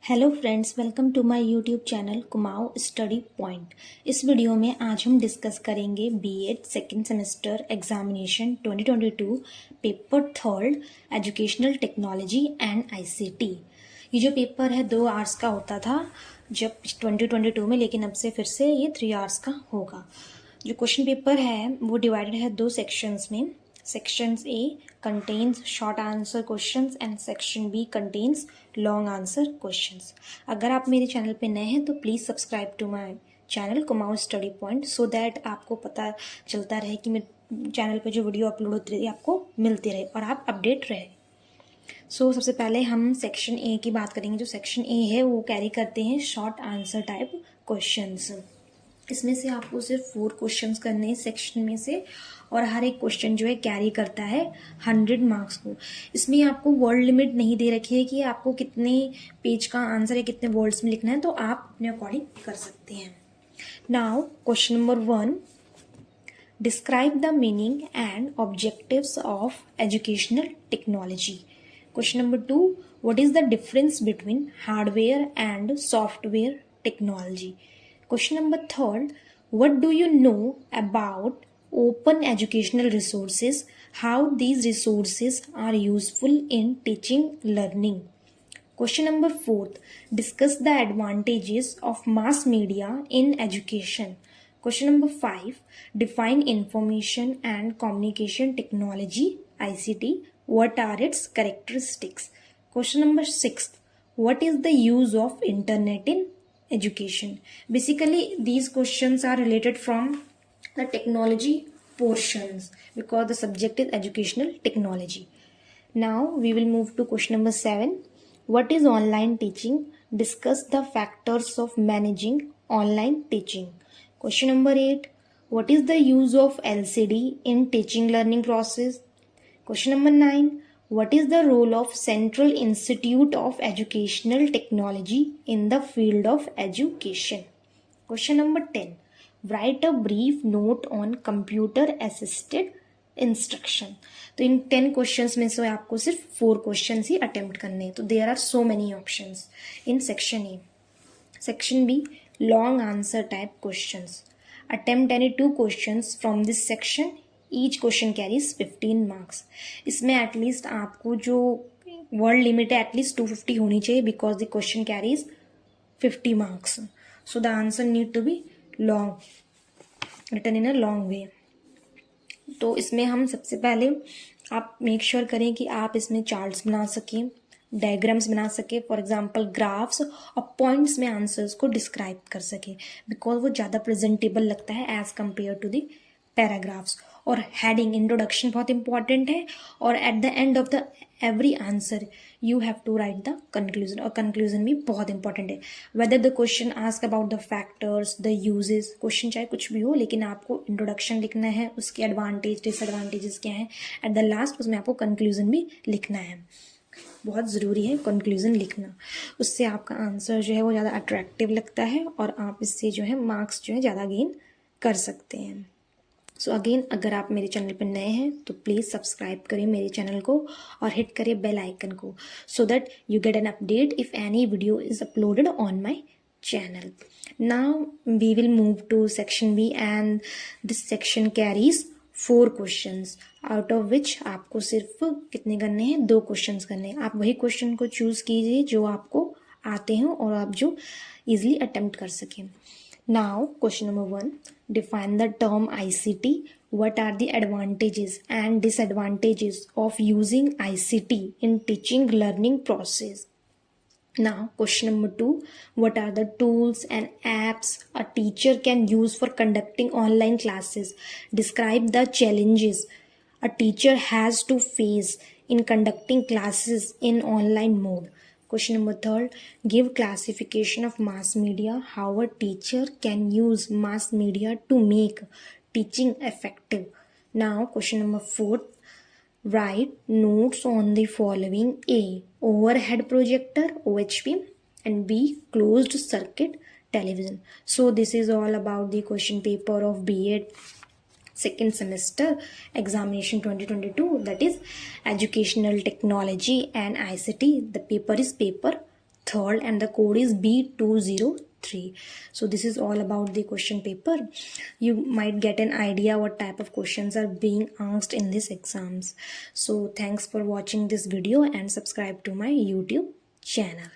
Hello friends, welcome to my YouTube channel Kumaon study point. इस video में आज हम डिस्कस करेंगे B Ed second semester examination 2022 paper third educational technology and ICT. ये जो पेपर है 2 आवर्स का होता था जब 2022 में, लेकिन अब से फिर से ये 3 आवर्स का होगा। जो क्वेश्चन पेपर है वो डिवाइडेड है 2 सेक्शंस में। Section A contains short answer questions and Section B contains long answer questions। अगर आप मेरे चैनल पे नए हैं तो please subscribe to my channel Kumaon study point so that आपको पता चलता रहे कि मेरे चैनल पे जो वीडियो अपलोड होती रही आपको मिलती रहे और आप अपडेट रहे। सबसे पहले हम सेक्शन ए की बात करेंगे। जो सेक्शन ए है वो कैरी करते हैं शॉर्ट आंसर टाइप क्वेश्चंस। इसमें से आपको सिर्फ 4 क्वेश्चंस करने हैं सेक्शन में से, और हर एक क्वेश्चन जो है कैरी करता है 100 मार्क्स को। इसमें आपको वर्ड लिमिट नहीं दे रखी है कि आपको कितने पेज का आंसर है, कितने वर्ड्स में लिखना है, तो आप अपने अकॉर्डिंग कर सकते हैं। Now question number 1, describe the meaning and objectives of educational technology. Question number 2, what is the difference between hardware and software technology. Question number 3, what do you know about open educational resources? How these resources are useful in teaching learning? Question number 4, discuss the advantages of mass media in education. Question number 5, define information and communication technology ICT. What are its characteristics? Question number 6, what is the use of internet in education? Basically these questions are related from the technology portions because the subject is educational technology. Now we will move to question number 7, what is online teaching? Discuss the factors of managing online teaching. Question number 8, what is the use of LCD in teaching learning process? Question number 9, what is the role of Central Institute of Educational Technology in the field of education? Question number 10, write a brief note on computer assisted instruction. तो इन 10 questions में से आपको सिर्फ 4 questions ही attempt करने हैं। तो there are so many options in section A. Section B, long answer type questions. Attempt any 2 questions from this section, each question carries 15 marks. इसमें at least आपको जो वर्ड लिमिट है एटलीस्ट 250 होनी चाहिए because the question carries 50 marks. So the answer need to be long, written in a long way. तो इसमें हम सबसे पहले आप मेक श्योर करें कि आप इसमें चार्ट्स बना सकें, डायग्राम्स बना सके, फॉर एग्जाम्पल ग्राफ्स, और पॉइंट्स में आंसर्स को डिस्क्राइब कर सके बिकॉज वो ज़्यादा प्रेजेंटेबल लगता है as compare to the paragraphs. और हेडिंग, इंट्रोडक्शन बहुत इंपॉर्टेंट है, और at the end of the every answer you have to write the conclusion, और कंक्लूजन भी बहुत इंपॉर्टेंट है। Whether the question ask about the factors, the uses, question चाहे कुछ भी हो, लेकिन आपको इंट्रोडक्शन लिखना है, उसके एडवांटेज डिसएडवांटेजेस क्या हैं, एट द लास्ट उसमें आपको कंक्लूजन भी लिखना है। बहुत ज़रूरी है कंक्लूजन लिखना, उससे आपका आंसर जो है वो ज़्यादा अट्रैक्टिव लगता है और आप इससे जो है मार्क्स जो है ज़्यादा गेन कर सकते हैं। सो अगेन, अगर आप मेरे चैनल पर नए हैं तो प्लीज़ सब्सक्राइब करें मेरे चैनल को और हिट करें बेल आइकन को so that you get an update if any video is uploaded on my channel. Now we will move to section B and this section carries 4 questions, out of which आपको सिर्फ कितने करने हैं, 2 questions करने हैं। आप वही क्वेश्चन को चूज़ कीजिए जो आपको आते हों और आप जो ईजिली अटेम्प्ट कर सकें। Now question number 1, define the term ICT. What are the advantages and disadvantages of using ICT in teaching learning process? Now question number 2, what are the tools and apps a teacher can use for conducting online classes? Describe the challenges a teacher has to face in conducting classes in online mode. Question number 3, give classification of mass media. How a teacher can use mass media to make teaching effective. Now question number 4, write notes on the following: A, overhead projector OHP, and B, closed circuit television. So this is all about the question paper of B.Ed second semester examination 2022, that is educational technology and ICT. The paper is paper 3rd and the code is B203. So this is all about the question paper. You might get an idea what type of questions are being asked in these exams. So thanks for watching this video and subscribe to my YouTube channel.